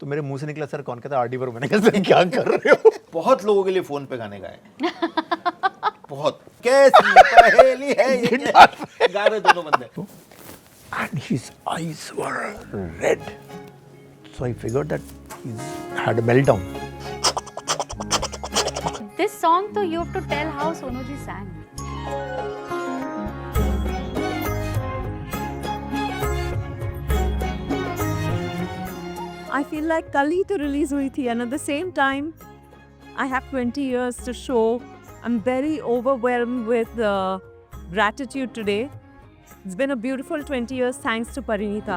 मेरे मुंह से निकला सर कौन कहता आरडी पर, मैंने कहा सर क्या कर रहे हो। बहुत लोगों के लिए फोन पे गाने गाए बहुत, कैसी पहेली है ये, गा रहे दोनों बंदे। And his eyes were red. So I figured that he's had a meltdown. This song, though, you have to tell how Sonu ji sang. I feel like कल ही तो रिलीज हुई थी and at the same time I have 20 years to show. I'm very overwhelmed with gratitude today. It's been a beautiful 20 years thanks to Parinita.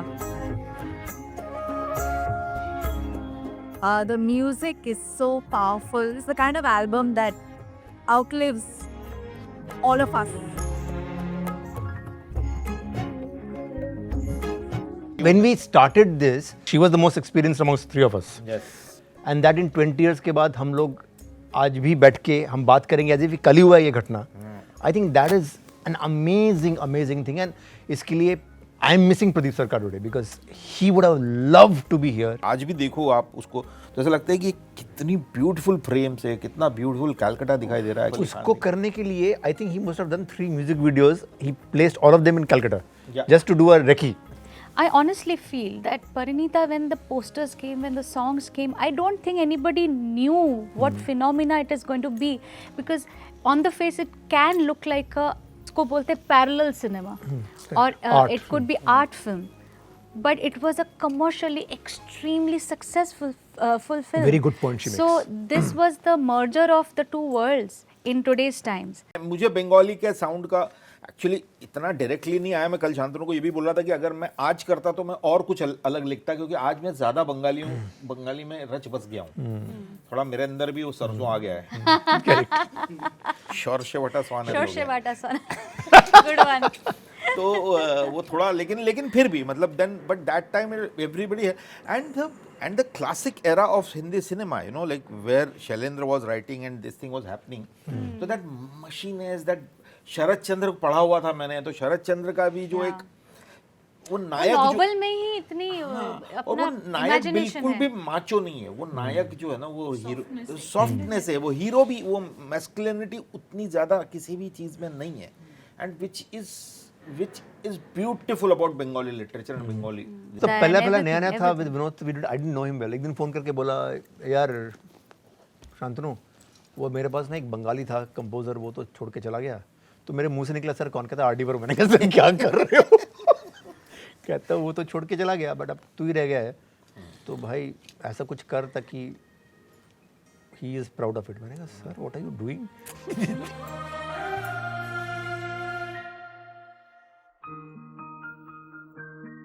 The music is so powerful. It's the kind of album that outlives all of us. When we started this, she was the most experienced amongst three of us. Yes. And that in 20 years के बाद हम लोग आज भी बैठ के हम बात करेंगे as if कल ही हुआ है ये घटना. I think that is an amazing thing, and इसके लिए I am missing Pradeep Sarkar today because he would have loved to be here. आज भी देखो आप उसको तो ऐसा लगता है कि कितनी ब्यूटीफुल फ्रेम से, कितना ब्यूटीफुल कलकत्ता दिखाई दे रहा है। उसको करने के लिए I think he must have done 3 music videos. He placed all of them in Calcutta just to do a recce. I honestly feel that Parinita, when the posters came, when the songs came, I don't think anybody knew what phenomena it is going to be, because on the face it can look like a, उसको बोलते parallel cinema, or it could be art film, but it was a commercially extremely successful full film. Very good point she makes. So this was the merger of the two worlds in today's times. मुझे बंगाली के sound का actually इतना directly नहीं आया। मैं कल शांतनु को ये भी बोल रहा था कि अगर मैं आज करता तो मैं और कुछ अलग लिखता, क्योंकि आज मैं ज़्यादा बंगाली हूँ, बंगाली में रच बस गया हूँ, थोड़ा मेरे अंदर भी वो सरसों आ गया है। शोरशे वटा स्वान है, Shoshe Vata son. Good one. तो वो थोड़ा लेकिन फिर भी मतलब then but that time everybody and the classic era of Hindi cinema, you know, like where Shailendra was writing and this thing was happening, तो that machine is that Sharad Chandra पढ़ा हुआ था मैंने, तो शरद चंद्र का भी जो एक वो नायक नॉवल में ही इतनी और वो अपना नायक imagination बिल्कुल है. भी माचो नहीं है, वो नायक जो है ना वो हीरो सॉफ्टनेस है, वो हीरो भी, वो मैस्कुलिनिटी उतनी ज्यादा किसी भी चीज में नहीं है, and which is beautiful about Bengali literature and Bengali. तो पहला नया था with Vinod, we did I didn't know him well. एक दिन फोन करके बोला यार शांतनु, वो मेरे पास ना एक बंगाली था कंपोजर, वो तो छोड़ के चला गया। तो मेरे मुंह से निकला सर कौन कहता आरडी पर, मैंने कहा सर क्या कर रहे हो। कहता वो तो छोड़ के चला गया बट अब तू ही रह गया है, तो भाई ऐसा कुछ कर ताकि he is proud of it. मैंने कहा sir what are you doing.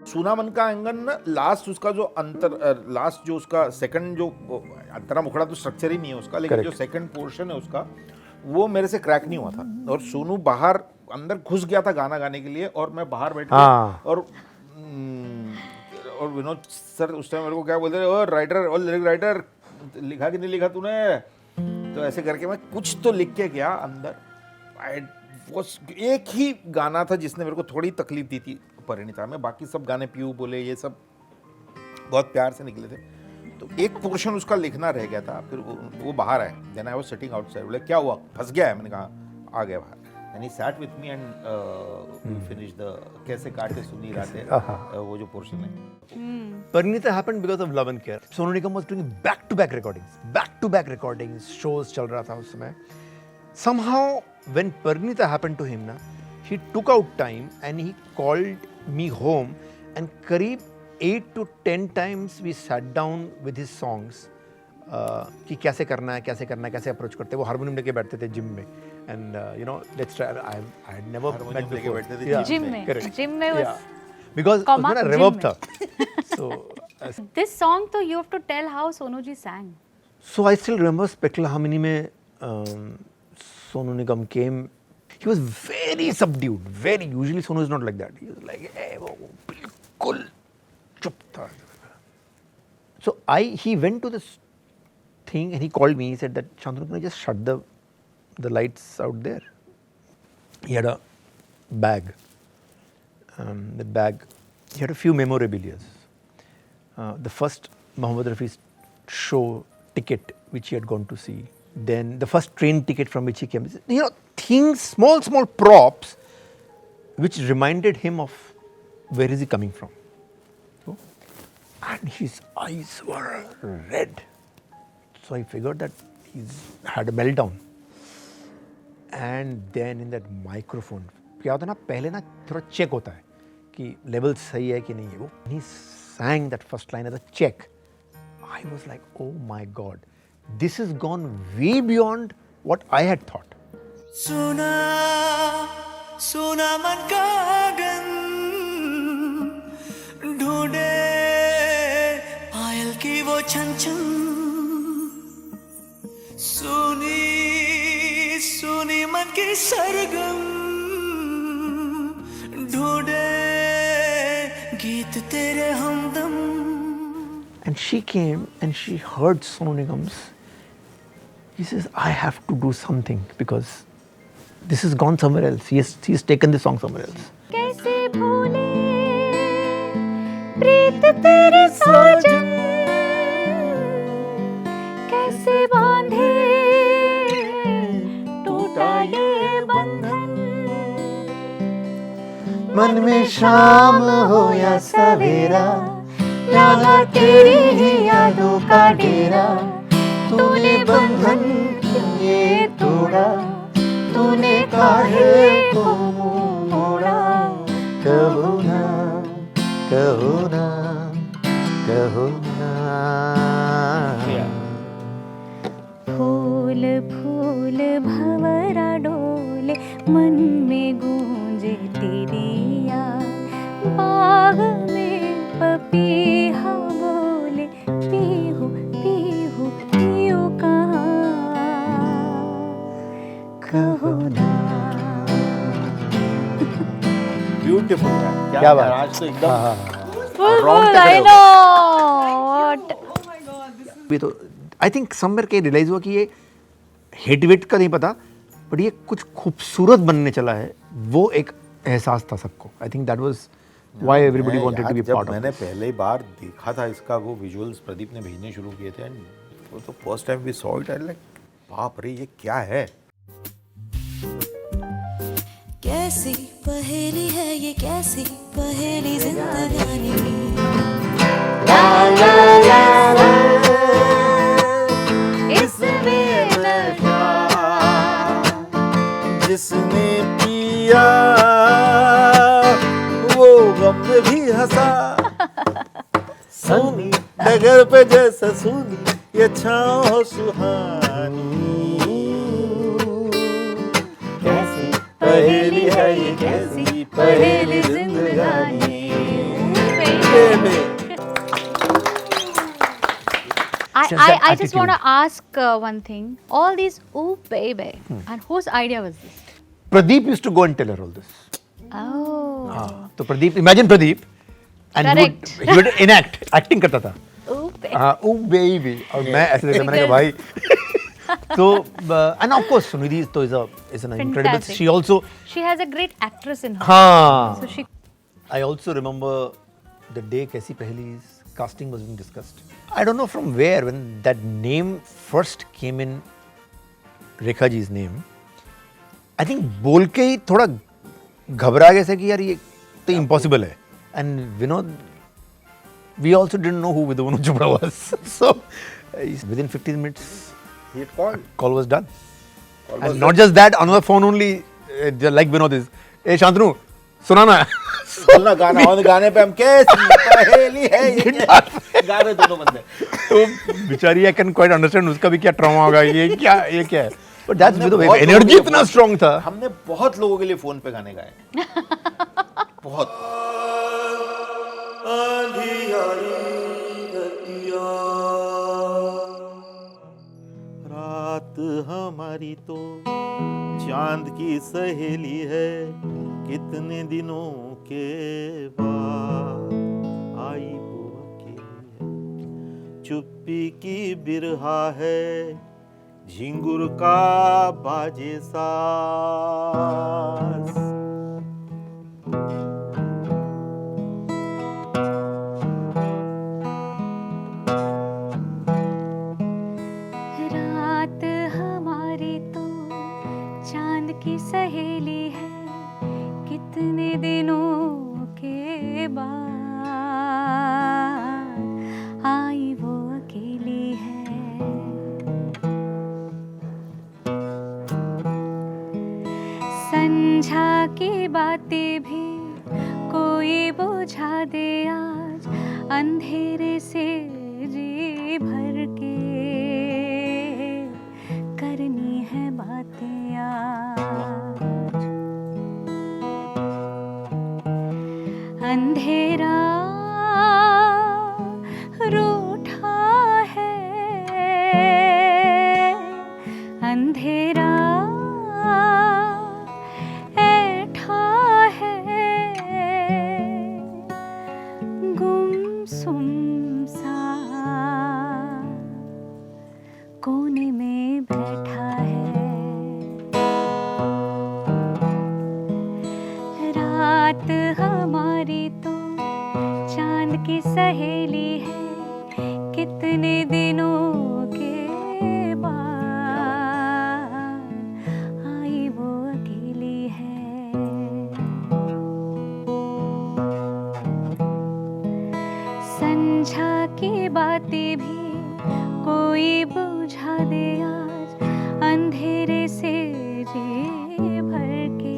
सुना मन का आंगन ना, लास्ट उसका जो लास्ट जो उसका सेकंड जो अंतरा मुखड़ा तो स्ट्रक्चर ही नहीं है उसका, लेकिन जो सेकंड पोर्शन है उसका वो मेरे से क्रैक नहीं हुआ था, और सोनू बाहर अंदर घुस गया था गाना गाने के लिए, और मैं बाहर बैठ के और विनोद सर उस टाइम मेरे को क्या बोलते रहे, और राइटर और लिरिक राइटर लिखा कि नहीं लिखा तूने, तो ऐसे करके मैं कुछ तो लिख के गया अंदर। वो एक ही गाना था जिसने मेरे को थोड़ी तकलीफ दी थी परिणीता में, बाकी सब गाने पीयू बोले ये सब बहुत प्यार से निकले थे, तो एक पोर्शन उसका लिखना रह गया था। फिर वो बाहर आए, then I was sitting outside, बोले क्या हुआ, फंस गया है, मैंने कहा आ गया बाहर, and he sat with me and finish the कैसे काटे सुनी रातें, वो जो पोर्शन है। Parineeta happened because of love and care. Sonu Nigam was doing back to back recordings, shows चल रहा था उस समय। somehow when Parinita happened to him na, he took out time and he called me home, and करीब 8 to 10 times we sat down with his songs कि कैसे करना है, कैसे अप्रोच करते हैं। वो हारमोनियम लेके बैठते थे जिम में, and you know let's try, I had never met before, gym में was बिकॉज़ उसमें ना रिवर्ब था। सो this song, though, you have to tell how Sonu ji sang. So I still remember Spectral Harmony में Sonu Nigam came. He was very subdued. Very usually Sonu is not like that. He was like, "Hey, वो बिल्कुल चुप था." So he went to this thing and he called me. He said that Shantanu, can I just shut the lights out there? He had a bag. The bag, he had a few memorabilia. The first Muhammad Rafi's show ticket which he had gone to see. Then the first train ticket from which he came. You know, things, small props which reminded him of where is he coming from. And his eyes were red. So I figured that he's had a meltdown. And then in that microphone, क्या होता है ना, पहले ना थोड़ा check होता है कि लेवल सही है कि नहीं है वो. He sang that first line as a check. I was like, oh my God, this has gone way beyond what I had thought. सुना सुना मन का आंगन ढूंढे पायल की वो छन छन सुनी सुनी मन की सरगम ढूंढे गीत तेरे हमदम. And she came and she heard Sonu Nigam's. He says, I have to do something because this has gone somewhere else. He's taken this song somewhere else. कैसे भूले प्रीत तेरे साजन कैसे बांधे टूटा ये बंधन मन में शाम हो या सवेरा लगा तेरी ही यादों का डेरा तूने बंधन ये तोड़ा तूने काहे को मोड़ा कहो ना कहो ना कहो ना. फूल फूल भंवरा डोले मन में गूंजे तेरी याद बाग में पपीहा बोले पीहू पीहू पीहू कहाँ कहो ना. ब्यूटीफुल. क्या बात. आज तो एकदम फुल आई नो व्हाट. भी तो आई थिंक समवेयर के रियलाइज हुआ कि ये हिट विट का नहीं पता बट ये कुछ खूबसूरत बनने चला है. वो एक एहसास था सबको. I think that was why everybody wanted to be part of. मैंने पहली बार देखा था इसका, वो विजुअल्स प्रदीप ने भेजने शुरू किए थे एंड वो तो first time we saw it like बाप रे ये क्या है. कैसी पहेली है ये कैसी पहेली जिंदगानी इसमें नशा जिसने पिया वो गम में भी हंसा. सोनी डगर पे जैसा सोनी ये छाँव हो सुहानी. कैसी पहेली है ये कैसी पहेली जिंदगानी. I just want to ask one thing. All these ooh baby, and whose idea was this? Pradeep used to go and tell her all this. Oh, तो Pradeep, imagine Pradeep, and Correct. he would enact, acting करता था. ooh baby. Oh baby, और मैं ऐसे देखता, मैंने कहा भाई. So and of course Sunidhi is an incredible. Fantastic. She also She has a great actress in her. हाँ. So she. I also remember the day Kaisi Pehli's casting was being discussed. I don't know from where when that name first came in, Rekha ji's name. I think बोल के ही थोड़ा घबरा गए थे कि यार ये तो impossible है. And Vinod, we also didn't know who Vidunu Chopra was. So within 15 minutes, He had called. call was done. Call And was not just that, on the phone only, like Vinod is, hey Shantanu, सुनाना. सुनना गाना और गाने पे हम कैसी पहेली है ये गा रहे दोनों बंदे. तो बेचारी I can quite understand उसका भी क्या ट्रॉमा होगा. ये क्या है. But that's with the energy इतना strong था. हमने बहुत लोगों के लिए फोन पे गाने गाए. बहुत. रात हमारी तो चांद की सहेली है कितने दिनों के बाद आई वो अकेली है चुप्पी की बिरहा है झिंगुर का बाजे सास. वो अकेली है। संझा की बातें भी कोई बुझा दे आज, अंधेरे से जी भर के करनी है बातें आज। अंधेरा रूठा है, अंधेरा ऐठा है, गुमसुम सा कोने में बैठा है। रात हमारी तो चांद की सहेली है, कितने दिनों के बाद आई वो अकेली है। संझा की बातें भी कोई बुझा दे आज, अंधेरे से जी भर के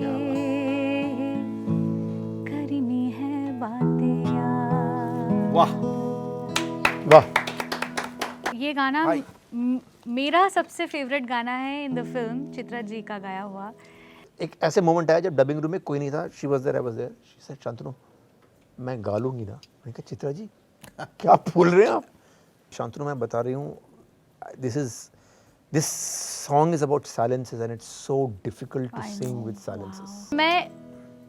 करनी है बातें यार। वाह वाह। ये गाना हाय। मेरा सबसे फेवरेट गाना है in the film, Chitra ji का गाया हुआ। एक ऐसे मोमेंट आया जब डबिंग रूम में कोई नहीं था, she was there, I was there, she said Shantanu मैं गा लूंगी ना। मैंने कहा चित्रा जी क्या बोल रहे हैं आप? शांतनु मैं बता रही हूँ, this song is about silences and it's so difficult to sing with silences. मैं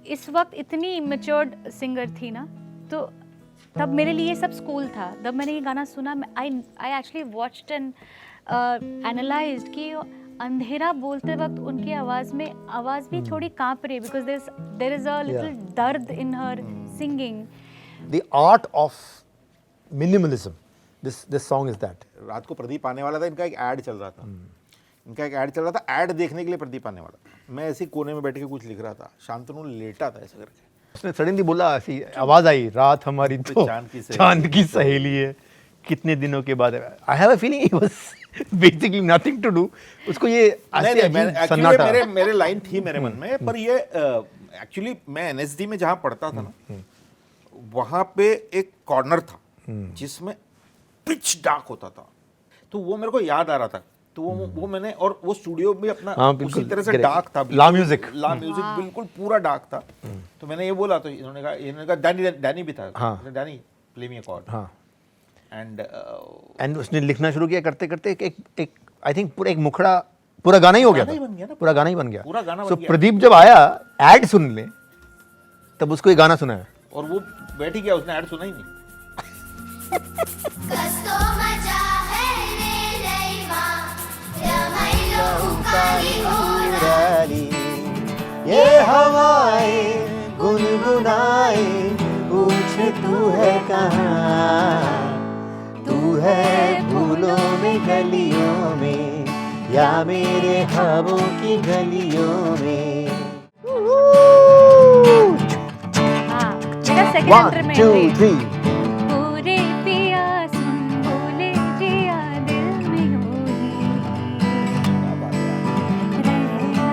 इस वक्त इतनी इमेच्योर्ड सिंगर थी ना, तो तब मेरे लिए सब स्कूल था। जब मैंने ये गाना सुना, I actually watched and analysed कि अंधेरा बोलते वक्त उनकी आवाज़ भी थोड़ी कांप रही है, because there is a little दर्द in her singing. The art of minimalism. This song is that. रात को प्रदीप आने वाला था, इनका एक ऐड चल रहा था। इनका एक ऐड चल रहा था, ऐड देखने के लिए प्रदीप आने वाला था। मैं ऐसे कोने में बैठ के कुछ लिख रहा था, शांतनु लेटा था ऐसे करके। उसने सडनली बोला, ऐसी आवाज आई, रात हमारी तो चांद की सहेली है, कितने दिनों के बाद। I have a feeling he was basically nothing to do. उसको ये ऐसे अजीब सन्नाटा। मेरे लाइन थी मेरे मन में, पर ये एक्चुअली मैं एनएसडी में जहाँ पढ़ता था ना, वहाँ पे एक कॉर्नर था जिसमें पिच डार्क होता था, तो वो मेरे को याद आ रहा था। तो वो मैंने, और वो स्टूडियो भी अपना उसी तरह से डार्क था, ला म्यूजिक बिल्कुल पूरा डार्क था। तो मैंने ये बोला, तो इन्होंने कहा डैनी भी था, Danny play me a cord. And उसने लिखना शुरू किया, करते करते एक आई थिंक पूरा एक मुखड़ा पूरा गाना ही हो गया था, पूरा गाना ही बन गया। सो प्रदीप जब आया ऐड सुन ले, तब उसको ये गाना सुनाया और वो बैठ ही गया, उसने ऐड सुना ही नहीं। ये हवाएं गुनगुनाए, पूछ तू है कहाँ, तू है फूलों में गलियों में, या मेरे ख्वाबों की गलियों में। हाँ, मेरा सेकंड 1 2 3 पूरे पिया सुन बोले जिया दिल में होगी रहना,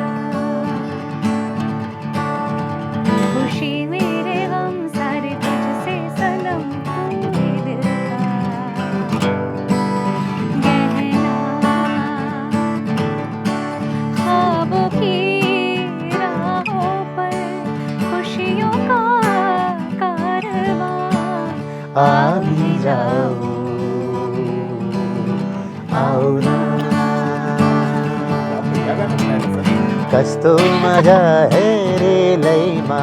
खुशी मेरे गम सारे तुझसे सनम, पूरे दिल का गहना, ख्वाबों की राहों पर खुशियों का आ भी जाओ, आओ ना, कस्तो मजा है रे लैमा,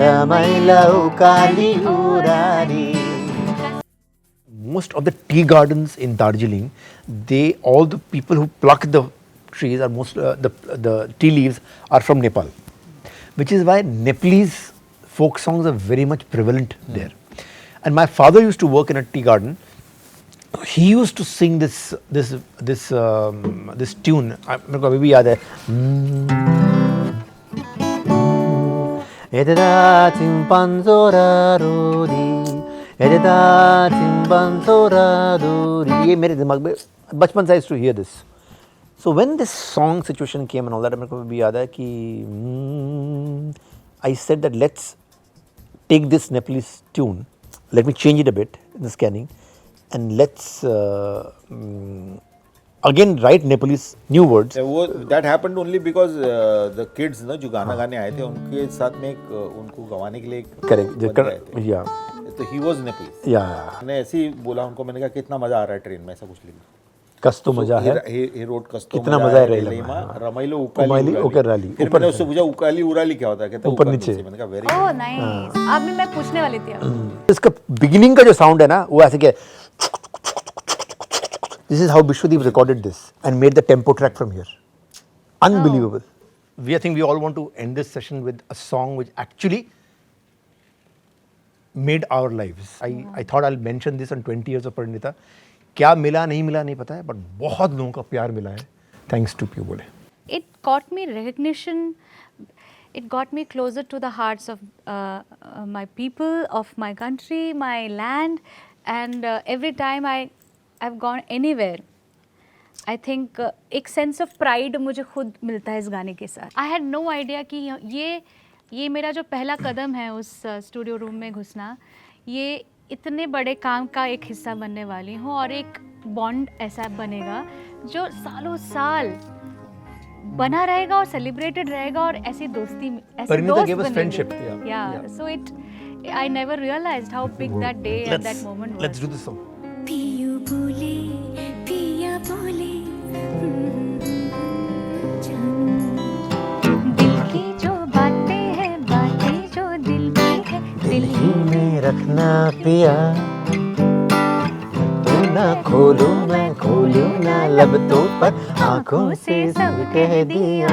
रमाइलो काली उरारी। most of the tea gardens in Darjeeling, all the people who pluck the trees are the tea leaves are from Nepal, which is why Nepalese folk songs are very much prevalent there. And my father used to work in a tea garden. He used to sing this tune. मेरे को अभी भी याद है. Edda timpanzora rodi एजदा चिंबन सोरादूरी, ये मेरे दिमाग में बचपन से I used to hear this. So when this song situation came and all that, मेरे को भी याद है कि I said that let's take this Nepalese tune, let me change it a bit in the scanning, and let's again write Nepalese new words. वो that happened only because the kids ना जो गाना गाने आए थे उनके साथ में एक उनको गवाने के लिए एक Correct. बंदे आए थे. Yeah. तो he was Nepalese. Yeah. मैंने ऐसे ही बोला उनको, मैंने कहा कितना मजा आ रहा है ट्रेन में, ऐसा कुछ लिखा. कस तो मजा है. he wrote कस्तो कितना मजा है रेल में. रेलमा रमाइलो उमाइली उकाली उकराली. फिर मैंने उससे पूछा उकाली उराली क्या होता है, कहता है ऊपर नीचे. मैंने कहा वेरी ओह नाइस, अभी मैं पूछने वाली थी अब. इसका बिगिनिंग का जो साउंड है ना वो ऐसे क्या, this is how Bishwadeep recorded this and made the tempo track from here. Unbelievable. I think we all want to end this session with a song which actually made our lives. I thought I'll mention this on 20 years of Parinita. क्या मिला नहीं मिला नहीं पता है, but बहुत लोगों का प्यार मिला है थैंक्स टू पीयू बोले. It got me recognition, it got me closer to the hearts of my people, of my country, my land, and every time I've gone anywhere, I think एक sense of pride मुझे खुद मिलता है इस गाने के साथ. I had no idea कि ये मेरा जो पहला कदम है उस स्टूडियो रूम में घुसना, ये इतने बड़े काम का एक हिस्सा बनने वाली हूँ और एक बॉन्ड ऐसा बनेगा जो सालों साल बना रहेगा और सेलिब्रेटेड रहेगा और ऐसी दोस्ती ऐसे दोस्त gave us बनेंगे. friendship, Yeah. So I never realized how big that day and that moment was. Let's do this song. पियू बोले पिया बोले दिल की जो बातें हैं बातें जो दिल की है दिल ही में रखना पिया, तू ना खोलू मैं खोलू ना लबतों पर, आंखों से सब कह दिया.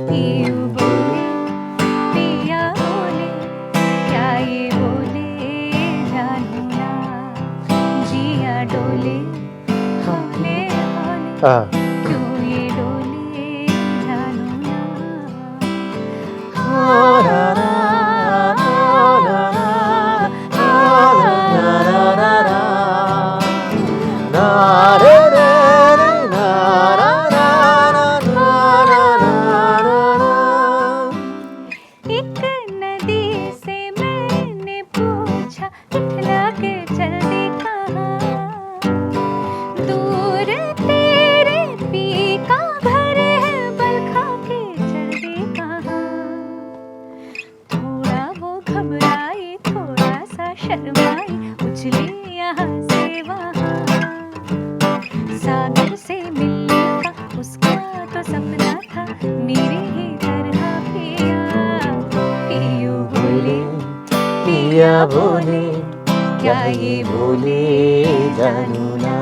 पियू बोले पिया बोले क्या ये बोले जानू ना जिया डोले हौले हौले क्यों ये डोले जानू ना. एक नदी से मैंने पूछा इतना के जल्दी कहाँ, दूर तेरे पी का घर है बल खा के जल्दी कहाँ. थोड़ा वो घबराई थोड़ा सा शर्माई उछली यहाँ से वहाँ, सागर से मिलने का उसका तो सपना था मेरे ही तरह पिया. पियू बोले पिया बोले क्या ये बोले जानू ना,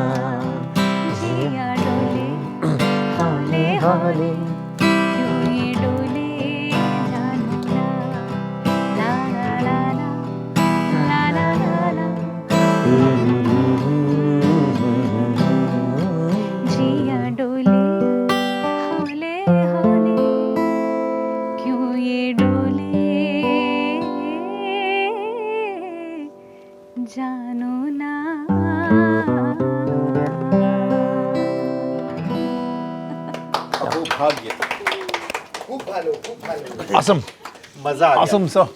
जिया डोले हौले हौले क्यों ये डोले जानू ना. ला ला ला ला ला ला जिया डोले हौले हौले क्यों ये डोले जानू ना. भाग्य. Awesome. मजा आ गया. Awesome, sir.